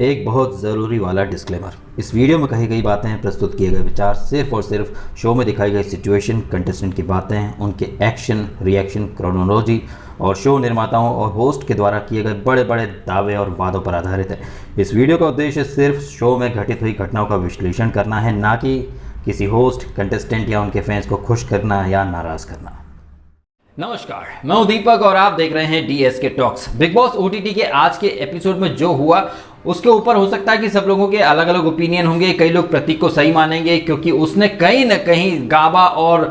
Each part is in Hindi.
एक बहुत ज़रूरी वाला डिस्क्लेमर। इस वीडियो में कही गई बातें, प्रस्तुत किए गए विचार सिर्फ और सिर्फ शो में दिखाई गई सिचुएशन, कंटेस्टेंट की बातें, उनके एक्शन, रिएक्शन, क्रोनोलॉजी और शो निर्माताओं और होस्ट के द्वारा किए गए बड़े बड़े दावे और वादों पर आधारित है। इस वीडियो का उद्देश्य सिर्फ शो में घटित हुई घटनाओं का विश्लेषण करना है, ना कि किसी होस्ट, कंटेस्टेंट या उनके फैंस को खुश करना या नाराज़ करना। नमस्कार, मैं हूं दीपक और आप देख रहे हैं DSK talks. Big boss OTT के आज के एपिसोड में जो हुआ उसके ऊपर हो सकता है कि सब लोगों के अलग अलग ओपिनियन होंगे। कई लोग प्रतीक को सही मानेंगे क्योंकि उसने कहीं ना कहीं गाबा और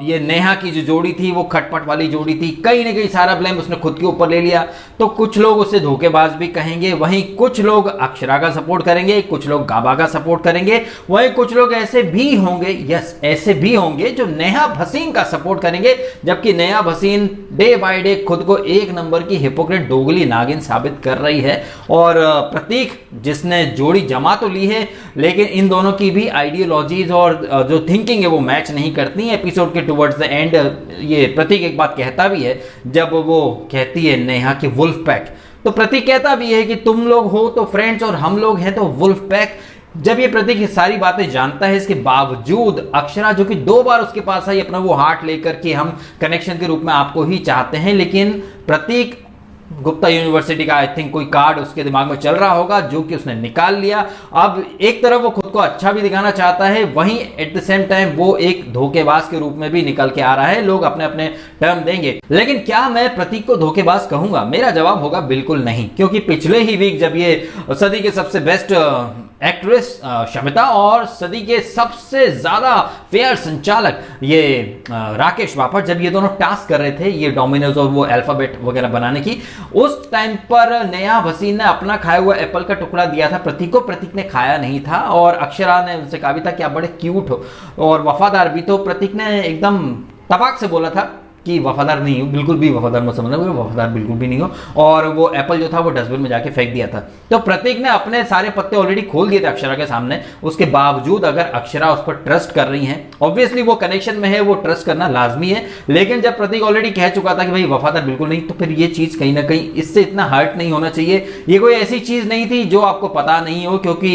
ये नेहा की जो जोड़ी थी वो खटपट वाली जोड़ी थी, कहीं ना कहीं सारा ब्लेम उसने खुद के ऊपर ले लिया। तो कुछ लोग उसे धोखेबाज भी कहेंगे, वहीं कुछ लोग अक्षरा का सपोर्ट करेंगे, कुछ लोग गाबा का सपोर्ट करेंगे, वहीं कुछ लोग ऐसे भी होंगे, यस ऐसे भी होंगे जो नेहा भसीन का सपोर्ट करेंगे, जबकि Neha Bhasin day by day खुद को एक नंबर की हिपोक्रेट दोगली नागिन साबित कर रही है। और प्रतीक जिसने जोड़ी जमा तो ली है, लेकिन इन दोनों की भी आइडियोलॉजीज और जो थिंकिंग है वो मैच नहीं करती है। एपिसोड के टुवर्ड्स द एंड ये प्रतीक एक बात कहता भी है, जब वो कहती है नेहा की वुल्फ पैक, तो प्रतीक कहता भी है कि तुम लोग हो तो फ्रेंड्स और हम लोग हैं तो वुल्फ पैक। जब ये प्रतीक ये सारी बातें जानता है, इसके बावजूद अक्षरा जो कि 2 बार उसके पास आई अपना वो हार्ट लेकर के हम कनेक्शन के रूप में आपको ही चाहते हैं, लेकिन प्रतीक गुप्ता यूनिवर्सिटी का आई थिंक कोई कार्ड उसके दिमाग में चल रहा होगा जो कि उसने निकाल लिया। अब एक तरफ वो खुद को अच्छा भी दिखाना चाहता है, वहीं एट द सेम टाइम वो एक धोखेबाज के रूप में भी निकल के आ रहा है। लोग अपने अपने टर्म देंगे, लेकिन क्या मैं प्रतीक को धोखेबाज कहूंगा? मेरा जवाब होगा बिल्कुल नहीं, क्योंकि पिछले ही वीक जब ये सदी के सबसे बेस्ट एक्ट्रेस शमिता और सदी के सबसे ज्यादा फेयर संचालक ये राकेश बापट, जब ये दोनों टास्क कर रहे थे ये डोमिनोज और वो अल्फाबेट वगैरह बनाने की, उस टाइम पर नेहा भसीन ने अपना खाया हुआ एप्पल का टुकड़ा दिया था प्रतीक को। प्रतीक ने खाया नहीं था और अक्षरा ने उनसे कहा भी था कि आप बड़े क्यूट हो और वफादार भी। तो प्रतीक ने एकदम तपाक से बोला था कि वफादार नहीं हो, बिल्कुल भी वफादार मत समझना, वफादार बिल्कुल भी नहीं हो, और वो एप्पल जो था वो डस्टबिन में जाके फेंक दिया था। तो प्रतीक ने अपने सारे पत्ते ऑलरेडी खोल दिए थे अक्षरा के सामने। उसके बावजूद अगर अक्षरा उस पर ट्रस्ट कर रही हैं, ऑब्वियसली वो कनेक्शन में है, वो ट्रस्ट करना लाजमी है, लेकिन जब प्रतीक ऑलरेडी कह चुका था कि भाई वफादार बिल्कुल नहीं, तो फिर ये चीज कहीं ना कहीं इससे इतना हर्ट नहीं होना चाहिए। ये कोई ऐसी चीज नहीं थी जो आपको पता नहीं हो, क्योंकि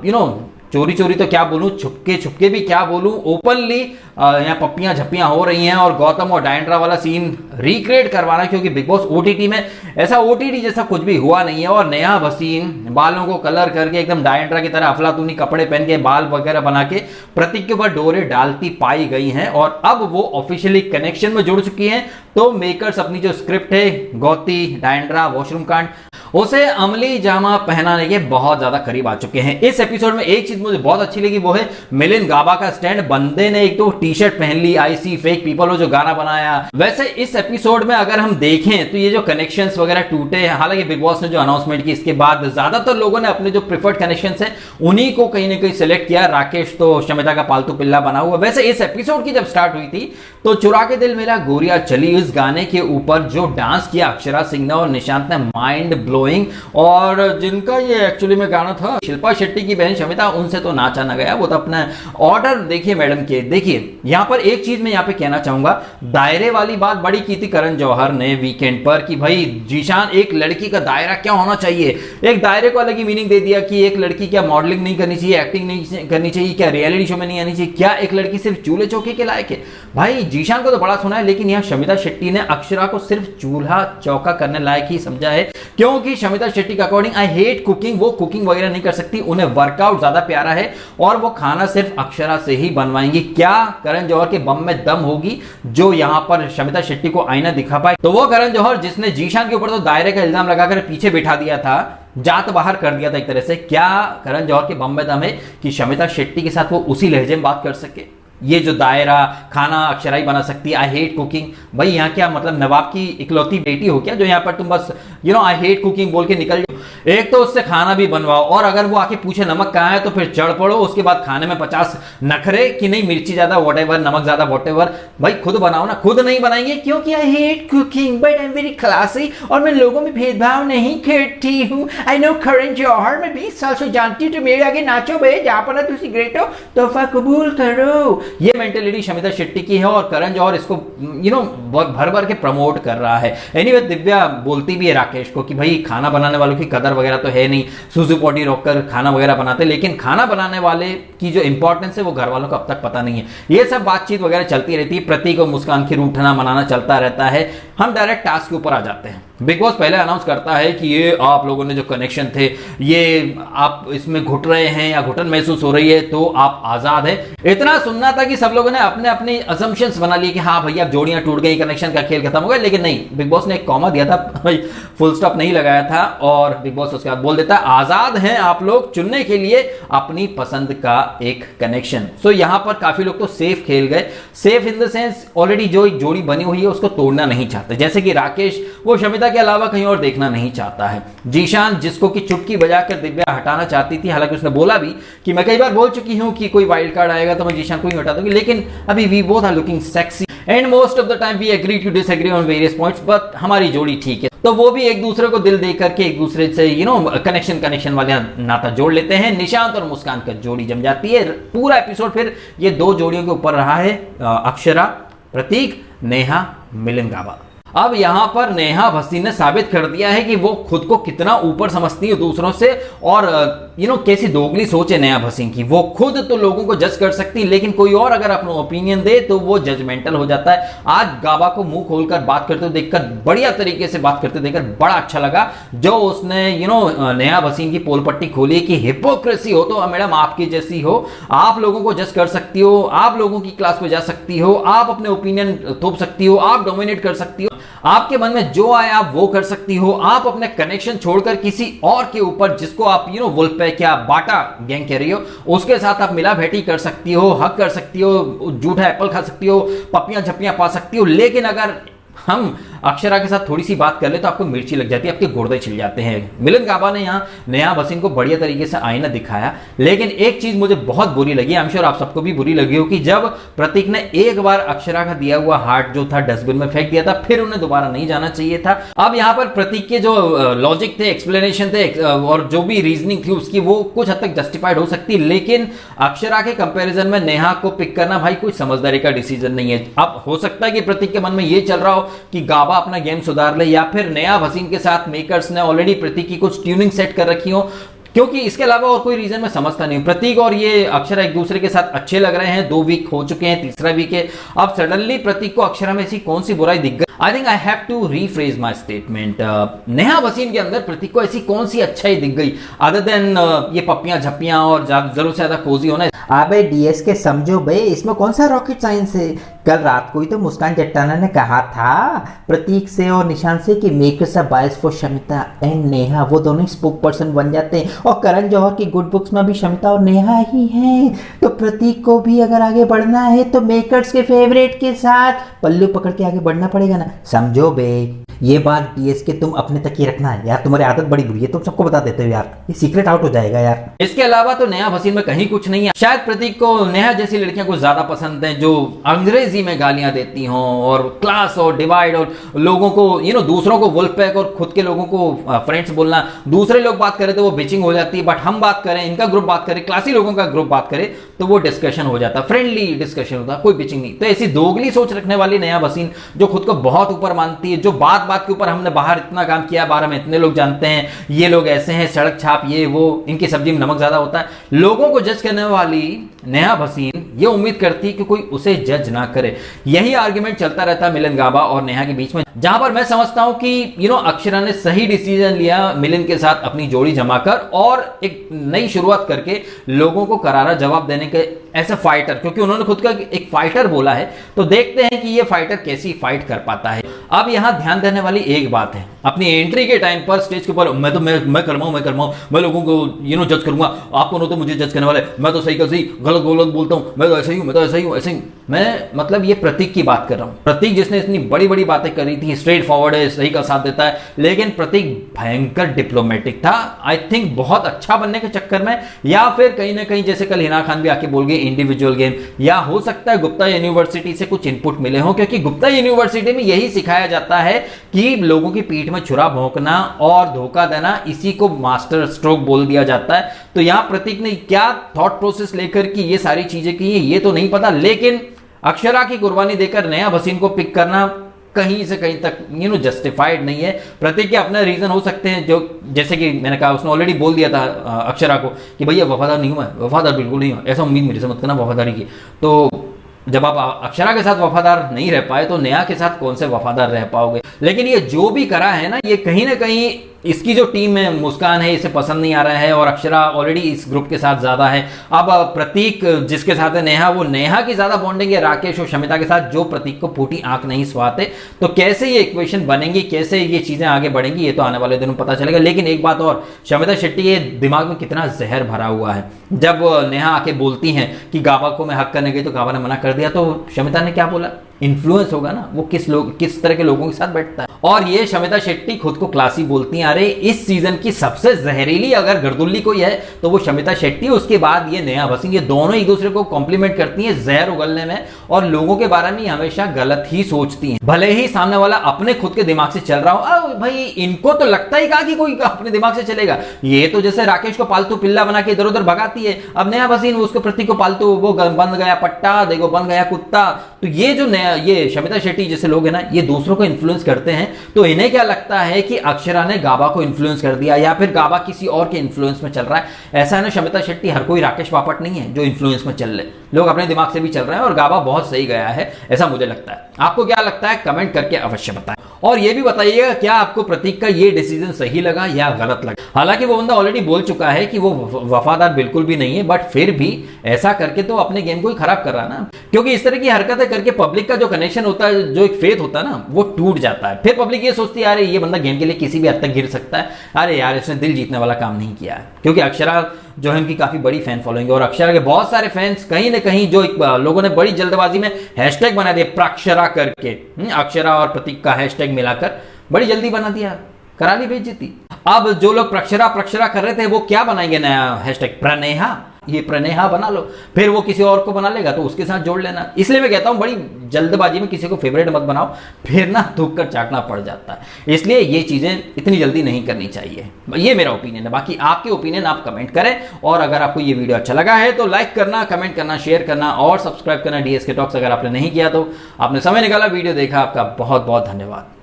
यू नो चोरी चोरी तो क्या बोलूं, छुपके छुपके भी क्या बोलूं, ओपनली यहाँ पप्पियां झप्पियां हो रही हैं और गौतम और डायंड्रा वाला सीन रिक्रिएट करवाना, क्योंकि बिग बॉस OTT में ऐसा OTT जैसा कुछ भी हुआ नहीं है। और नेहा भसीन बालों को कलर करके एकदम डायंड्रा की तरह अफलातूनी कपड़े पहन के बाल वगैरह बना के प्रतीक के ऊपर डोरे डालती पाई गई हैं, और अब वो ऑफिशियली कनेक्शन में जुड़ चुकी हैं। तो मेकर्स अपनी जो स्क्रिप्ट है गौती डायंड्रा वॉशरूम कांड, उसे अमली जामा पहनाने के बहुत ज्यादा करीब आ चुके हैं। इस एपिसोड में एक चीज मुझे बहुत अच्छी लगी, वो है मिलिंद गाबा का स्टैंड। बंदे ने एक तो टी-शर्ट पहन ली, आई सी फेक पीपल हो जो गाना बनाया। वैसे इस एपिसोड में अगर हम देखें तो ये जो कनेक्शंस वगैरह टूटे हैं, हालांकि बिग बॉस ने जो अनाउंसमेंट की इसके बाद ज्यादातर लोगों ने अपने जो प्रिफर्ड कनेक्शंस हैं उन्हीं को कहीं ना कहीं सिलेक्ट किया। राकेश तो शमिता का पालतू पिल्ला बना हुआ। वैसे इस एपिसोड की जब स्टार्ट हुई थी तो चुरा के दिल मेरा गोरिया चली, इस गाने के ऊपर जो डांस किया अक्षरा सिंह ने और निशांत ने, माइंड ब्लोइंग। और जिनका ये एक्चुअली में गाना था शिल्पा शेट्टी की बहन शमिता, उनसे तो नाचा ना गया, वो तो अपना ऑर्डर देखिए मैडम के। देखिए यहां पर एक चीज मैं यहां पे कहना चाहूंगा, दायरे वाली बात बड़ी की थी करण जौहर ने वीकेंड पर कि भाई जीशान एक लड़की का दायरा क्या होना चाहिए। एक दायरे को अलग ही मीनिंग दे दिया कि एक लड़की क्या मॉडलिंग नहीं करनी चाहिए, एक्टिंग नहीं करनी चाहिए, क्या रियलिटी शो में नहीं आनी चाहिए, क्या एक लड़की सिर्फ चूल्हे चौके के लायक है। भाई जीशान को तो बड़ा सुना है, लेकिन यहां शमिता शेट्टी ने अक्षरा को सिर्फ चूल्हा चौका करने लायक ही समझा है, क्योंकि शमिता शेट्टी के अकॉर्डिंग आई हेट कुकिंग, वो कुकिंग वगैरह नहीं कर सकती, उन्हें वर्कआउट ज्यादा प्यारा है और वो खाना सिर्फ अक्षरा से ही बनवाएंगी। क्या करण जौहर के बम में दम होगी जो यहां पर शमिता शेट्टी को आईना दिखा पाए? तो वो करण जौहर जिसने जीशान के ऊपर तो दायरे का इल्जाम लगाकर पीछे बिठा दिया था, जात बाहर कर दिया था एक तरह से, क्या करण जौहर के बम में दम है कि शमिता शेट्टी के साथ वो उसी लहजे में बात कर सके? ये जो दायरा खाना अक्षरा ही बना सकती है, आई हेट कुकिंग। भाई यहाँ क्या मतलब नवाब की इकलौती बेटी हो क्या जो यहाँ पर तुम बस आई हेट कुकिंग बोल के निकल जाओ? एक तो उससे खाना भी बनवाओ, और अगर वो आके पूछे नमक कहाँ है तो फिर चढ़ पड़ो, उसके बाद खाने में 50 नखरे कि नहीं मिर्ची ज्यादा वॉटेवर, नमक ज्यादा वॉटेवर। भाई खुद बनाओ ना। खुद नहीं बनाएंगे क्योंकि I hate cooking but I am very classy और मैं लोगों में भेदभाव नहीं करती हूँ। आई नो करण जौहर, मैं 20 साल से जानती हूँ, तो मेरे आगे नाचो बे, जहाँ पर तुम ग्रेट हो, तोहफा कबूल करो। ये मेंटेलिटी शमिता शेट्टी की है और करण जौहर इसको भर भर के प्रमोट कर रहा है। एनीवे दिव्या बोलती भी है राकेश को कि भाई खाना बनाने वालों की कदर वगैरह तो है नहीं, सूजी पोटी रोककर खाना वगैरह बनाते, लेकिन खाना बनाने वाले की जो इंपॉर्टेंस है वो घर वालों को अब तक पता नहीं है। ये सब बातचीत वगैरह चलती रहती है, प्रतीक और मुस्कान की रूठना मनाना चलता रहता है। हम डायरेक्ट टास्क के ऊपर आ जाते हैं। बिग बॉस पहले अनाउंस करता है कि ये आप लोगों ने जो कनेक्शन थे ये आप इसमें घुट रहे हैं या घुटन महसूस हो रही है तो आप आजाद हैं। इतना सुनना था कि सब लोगों ने अपने अपने असम्पशंस बना लिए कि हाँ भैया अब जोड़ियां टूट गई, कनेक्शन का खेल खत्म हो गया, लेकिन नहीं, बिग बॉस ने एक कॉमा दिया था भाई, फुल स्टॉप नहीं लगाया था और बिग बॉस उसके बाद बोल देता है आजाद हैं आप लोग चुनने के लिए अपनी पसंद का एक कनेक्शन। सो यहां पर काफी लोग तो सेफ खेल गए, safe in the sense already जो एक जोड़ी बनी हुई है उसको तोड़ना नहीं चाहते, जैसे कि राकेश वो शमिता के अलावा कहीं और देखना नहीं चाहता है। जीशान जिसको कि चुटकी बजाकर दिव्या हटाना चाहती थी, हालांकि उसने बोला भी कि मैं कई बार बोल चुकी हूं कि कोई वाइल्ड कार्ड आएगा तो मैं जीशान को ही हटा दूंगी, लेकिन अभी we both are looking sexy and most of the time we agree to disagree on various points, but हमारी जोड़ी ठीक है। तो वो भी एक दूसरे को दिल दे करके एक दूसरे से कनेक्शन वाले नाता जोड़ लेते हैं। निशांत और मुस्कान का जोड़ी जम जाती है। पूरा एपिसोड फिर ये दो जोड़ियों के ऊपर रहा है, अक्षरा, प्रतीक, नेहा, मिलिंद गाबा। अब यहां पर नेहा भसीन ने साबित कर दिया है कि वो खुद को कितना ऊपर समझती है दूसरों से और कैसी दोगली सोच है नेहा भसीन की। वो खुद तो लोगों को जज कर सकती, लेकिन कोई और अगर अपना ओपिनियन दे तो वो जजमेंटल हो जाता है। आज गाबा को मुंह खोलकर बात करते हुए देखकर, बढ़िया तरीके से बात करते देखकर बड़ा अच्छा लगा। जो उसने नेहा भसीन की पोल पट्टी खोली कि हिपोक्रेसी हो तो मैडम आपकी जैसी हो, आप लोगों को जज कर सकती हो, आप लोगों की क्लास में जा सकती हो, आप अपने ओपिनियन थोप सकती हो, आप डोमिनेट कर सकती हो, आपके मन में जो आए आप वो कर सकती हो, आप अपने कनेक्शन छोड़कर किसी और के ऊपर जिसको आप वुल्फपैक या बाटा गैंग कह रही हो उसके साथ आप मिला भेटी कर सकती हो, हक कर सकती हो, झूठा एप्पल खा सकती हो, पपियां झप्पियां पा सकती हो, लेकिन अगर हम अक्षरा के साथ थोड़ी सी बात कर ले तो आपको मिर्ची लग जाती है, आपके गुर्दे छिल जाते हैं। मिलिंद गाबा ने यहाँ नेहा भसीन को बढ़िया तरीके से आईना दिखाया, लेकिन एक चीज मुझे बहुत बुरी लगी, आई एम श्योर आप सबको भी बुरी लगी हो, कि जब प्रतीक ने एक बार अक्षरा का दिया हुआ हार्ट जो था डस्टबिन में फेंक दिया था, फिर उन्हें दोबारा नहीं जाना चाहिए था। अब यहाँ पर प्रतीक के जो लॉजिक थे, एक्सप्लेनेशन थे और जो भी रीजनिंग थी उसकी, वो कुछ हद तक जस्टिफाइड हो सकती, लेकिन अक्षरा के कंपेरिजन में नेहा को पिक करना भाई कोई समझदारी का डिसीजन नहीं है। अब हो सकता है कि प्रतीक के मन में ये चल रहा हो कि गाबा अपना गेम सुधार ले, या फिर नेहा भसीन के साथ मेकर्स ने ऑलरेडी प्रतीक की कुछ ट्यूनिंग सेट कर रखी हो, क्योंकि इसके अलावा और कोई रीजन मैं समझता नहीं। प्रतीक और ये अक्षरा एक दूसरे के साथ अच्छे लग रहे हैं, 2 वीक हो चुके हैं, तीसरा वीक है, अब सडनली प्रतीक को अक्षरा में ऐसी कौन सी बुराई दिख गई। I think I have to rephrase my statement. Neha Bhasin के अंदर प्रतीक को ऐसी कौन सी अच्छाई दिख गई अदर देन ये पप्पियां झप्पियां और जरूर से ज्यादा कोजी होना। अबे डीएस के समझो बे, इसमें कौन सा रॉकेट साइंस है। कल रात को ही तो मुस्कान जट्टाना ने कहा था प्रतीक से और निशान से कि makers are biased for Shamita and Neha, वो दोनों स्पोक पर्सन बन जाते हैं। और करण जौहर की गुड बुक्स में भी शमिता और नेहा ही हैं, तो प्रतीक को भी अगर आगे बढ़ना है तो मेकर्स के फेवरेट के साथ पल्लू पकड़ के आगे बढ़ना पड़ेगा ना, समझो बे। ये बात डीएस के तुम अपने तक ही रखना है यार, तुम्हारी आदत बड़ी बुरी है, तुम सबको बता देते हो यार, ये सीक्रेट आउट हो जाएगा यार। इसके अलावा तो नेहा भसीन में कहीं कुछ नहीं है। शायद प्रतीक को नेहा जैसी लड़कियां को ज्यादा पसंद है जो अंग्रेजी में गालियां देती हों और क्लास और डिवाइड और लोगों को दूसरों को वुल्फपैक और खुद के लोगों को फ्रेंड्स बोलना। दूसरे लोग बात करें तो वो बिचिंग हो जाती है, बट हम बात करें, इनका ग्रुप बात करे, क्लासी लोगों का ग्रुप बात करे तो वो डिस्कशन हो जाता, फ्रेंडली डिस्कशन होता, कोई बिचिंग नहीं। तो ऐसी दोगली सोच रखने वाली नेहा भसीन जो खुद को बहुत ऊपर मानती है, जो बात बात के ऊपर हमने बाहर इतना काम किया, बाहर में इतने लोग जानते हैं, ये लोग ऐसे हैं, सड़क छाप, ये वो, इनकी सब्जी में नमक ज्यादा होता है, लोगों को जज करने वाली नेहा भसीन ये उम्मीद करती है कि कोई उसे जज ना करे। यही आर्गुमेंट चलता रहता है मिलिंद गाबा और नेहा के बीच में, जहां पर मैं समझता हूं कि अक्षरा ने सही डिसीजन लिया मिलिंद के साथ अपनी जोड़ी जमाकर और एक नई शुरुआत करके लोगों को करारा जवाब देने के ऐसे फाइटर, क्योंकि उन्होंने खुद का एक फाइटर बोला है, तो देखते हैं कि ये फाइटर कैसी फाइट कर पाता है। अब यहां ध्यान देने वाली एक बात है, अपनी एंट्री के टाइम पर स्टेज के ऊपर मैं कर्मा हूं, मैं लोगों को जज करूंगा, आपको तो मुझे जज करने वाले, मैं तो सही का सही, गलत बोलता हूं, मैं तो ऐसा ही हूं, मैं तो ऐसा ही हूं, ऐसे ही। मैं मतलब ये प्रतीक की बात कर रहा हूं, प्रतीक जिसने इतनी बड़ी बड़ी बातें करी थी, स्ट्रेट फॉरवर्ड है, सही का साथ देता है, लेकिन प्रतीक भयंकर डिप्लोमेटिक था। आई थिंक बहुत अच्छा बनने के चक्कर में, या फिर कहीं ना कहीं जैसे कल हिना खान भी आके बोल गए इंडिविजुअल गेम, या हो सकता है गुप्ता यूनिवर्सिटी से कुछ इनपुट मिले हो, क्योंकि गुप्ता यूनिवर्सिटी में यही सिखाया जाता है कि लोगों की पीठ में छुरा भोंकना और धोखा देना, इसी को मास्टर स्ट्रोक बोल दिया जाता है। तो यहां प्रतीक ने क्या थॉट प्रोसेस लेकर की ये सारी चीजें की है ये तो नहीं पता, लेकिन अक्षरा की कुर्बानी देकर नेहा भसीन को पिक करना कहीं से कहीं तक जस्टिफाइड नहीं है। प्रतीक के अपने रीजन हो सकते हैं, जो जैसे कि मैंने कहा उसने ऑलरेडी बोल दिया था अक्षरा को कि भैया वफादार नहीं हुआ, वफादार बिल्कुल नहीं हुआ, ऐसा उम्मीद मेरे से मत करना वफादारी की। तो जब आप अक्षरा के साथ वफादार नहीं रह पाए तो नेहा के साथ कौन से वफादार रह पाओगे। लेकिन ये जो भी करा है ना, ये कहीं ना कहीं इसकी जो टीम है मुस्कान है इसे पसंद नहीं आ रहा है, और अक्षरा ऑलरेडी इस ग्रुप के साथ ज्यादा है। अब प्रतीक जिसके साथ है नेहा, वो नेहा की ज्यादा बॉन्डिंग है राकेश और शमिता के साथ, जो प्रतीक को फूटी आंख नहीं स्वाते। तो कैसे ये इक्वेशन बनेंगी, कैसे ये चीजें आगे बढ़ेंगी, ये तो आने वाले दिनों पता चलेगा। लेकिन एक बात और, शमिता शेट्टी के दिमाग में कितना जहर भरा हुआ है। जब नेहा आके बोलती हैं कि गाबा को मैं हक करने गई तो गाबा ने मना कर दिया, तो शमिता ने क्या बोला, इन्फ्लुएंस होगा ना, वो किस तरह के लोगों के साथ बैठता है। और ये शमिता शेट्टी खुद को क्लासी बोलती हैं, अरे इस सीजन की सबसे जहरीली अगर गर्दुल्ली कोई है तो वो शमिता शेट्टी, उसके बाद ये नेहा भसीन, ये दोनों एक दूसरे को कॉम्प्लीमेंट करती हैं जहर उगलने में, और लोगों के बारे में हमेशा गलत ही सोचती हैं। भले ही सामने वाला अपने खुद के दिमाग से चल रहा हो, भाई इनको तो लगता ही कहा कि कोई अपने दिमाग से चलेगा। ये तो जैसे राकेश को पालतू पिल्ला बना के इधर उधर भगाती है, अब नेहा भसीन उसको प्रतीक को पालतू, वो बन गया पट्टा, देखो बन गया कुत्ता। तो ये जो ये शमिता शेट्टी जैसे लोग हैं ना, ये दूसरों को इन्फ्लुएंस करते हैं। तो इन्हें क्या लगता है कि अक्षरा ने गाबा को इन्फ्लुएंस कर दिया, या फिर गाबा किसी और के इन्फ्लुएंस में चल रहा है। ऐसा है ना, शमिता शेट्टी हर कोई राकेश बापट नहीं है जो इन्फ्लुएंस में चल रहे, लोग अपने दिमाग से भी चल रहे हैं, और गाबा बहुत सही गया है, ऐसा मुझे लगता है। आपको क्या लगता है कमेंट करके अवश्य बताएं, और ये भी बताइएगा क्या आपको प्रतीक का ये डिसीजन सही लगा या गलत लगा। हालांकि वो बंदा ऑलरेडी बोल चुका है कि वो वफादार बिल्कुल भी नहीं है, बट फिर भी ऐसा करके तो अपने गेम को ही खराब कर रहा है ना, क्योंकि इस तरह की हरकतें करके पब्लिक का जो कनेक्शन होता है, जो एक फेथ होता है ना, वो टूट जाता है। फिर पब्लिक ये सोचती है अरे ये बंदा गेम के लिए किसी भी हद तक गिर सकता है, अरे यार इसने दिल जीतने वाला काम नहीं किया है। क्योंकि अक्षरा जो है उनकी काफी बड़ी फैन फॉलोइंग है, और अक्षरा के बहुत सारे फैंस कहीं ना कहीं जो लोगों ने बड़ी जल्दबाजी में हैशटैग बना दिया प्राक्षरा करके, अक्षरा और प्रतीक का हैशटैग मिलाकर बड़ी जल्दी बना दिया, करा ली बेइज्जती। अब जो लोग प्रक्षरा प्रक्षरा कर रहे थे वो क्या बनाएंगे नया हैशटैग, प्रणेहा, ये प्रणेहा बना लो, फिर वो किसी और को बना लेगा तो उसके साथ जोड़ लेना। इसलिए मैं कहता हूं बड़ी जल्दबाजी में किसी को फेवरेट मत बनाओ, फिर ना थूक कर चाटना पड़ जाता है। इसलिए ये चीजें इतनी जल्दी नहीं करनी चाहिए, ये मेरा ओपिनियन है। बाकी आपके ओपिनियन आप कमेंट करें, और अगर आपको ये वीडियो अच्छा लगा है तो लाइक करना, कमेंट करना, शेयर करना और सब्सक्राइब करना DSK टॉक्स अगर आपने नहीं किया तो। आपने समय निकाला, वीडियो देखा, आपका बहुत बहुत धन्यवाद।